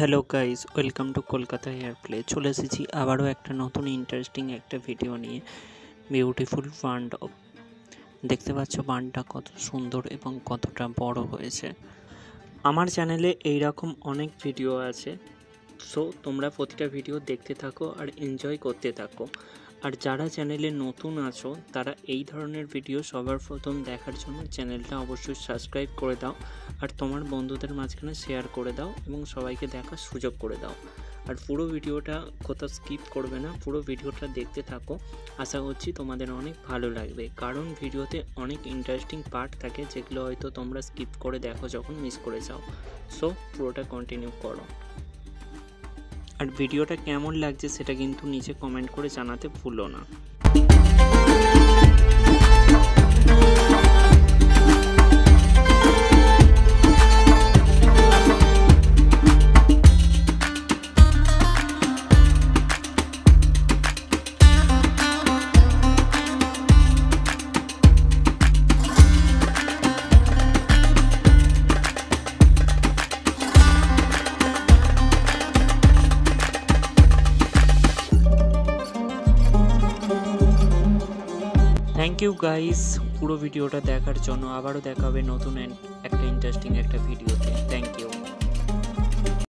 Hello guys, welcome to Kolkata here play. চলে এসেছি আবারও একটা নতুন ইন্টারেস্টিং একটা ভিডিও নিয়ে। বিউটিফুল বান্ড অফ, দেখতে পাচ্ছ বান্ডটা কত সুন্দর এবং কতটা বড় হয়েছে। আমার চ্যানেলে এইরকম অনেক ভিডিও আছে, সো তোমরা প্রতিটা ভিডিও দেখতে থাকো আর এনজয় করতে থাকো। আর যারা চ্যানেলে নতুন আছো তারা এই ধরনের ভিডিও সবার প্রথম দেখার জন্য চ্যানেলটা অবশ্যই সাবস্ক্রাইব করে দাও আর তোমার বন্ধুদের মাঝখানে শেয়ার করে দাও এবং সবাইকে দেখার সুযোগ করে দাও। আর পুরো ভিডিওটা কোথাও স্কিপ করবে না, পুরো ভিডিওটা দেখতে থাকো। আশা করছি তোমাদের অনেক ভালো লাগবে, কারণ ভিডিওতে অনেক ইন্টারেস্টিং পার্ট থাকে যেগুলো হয়তো তোমরা স্কিপ করে দেখো যখন মিস করে যাও। সো পুরোটা কন্টিনিউ করো। আর ভিডিওটা কেমন লাগছে সেটা কিন্তু নিচে কমেন্ট করে জানাতে ভুলো না। থ্যাংক ইউ গাইস পুরো ভিডিওটা দেখার জন্য। আবারও দেখা হবে নতুন একটা ইন্টারেস্টিং একটা ভিডিওতে। Thank you.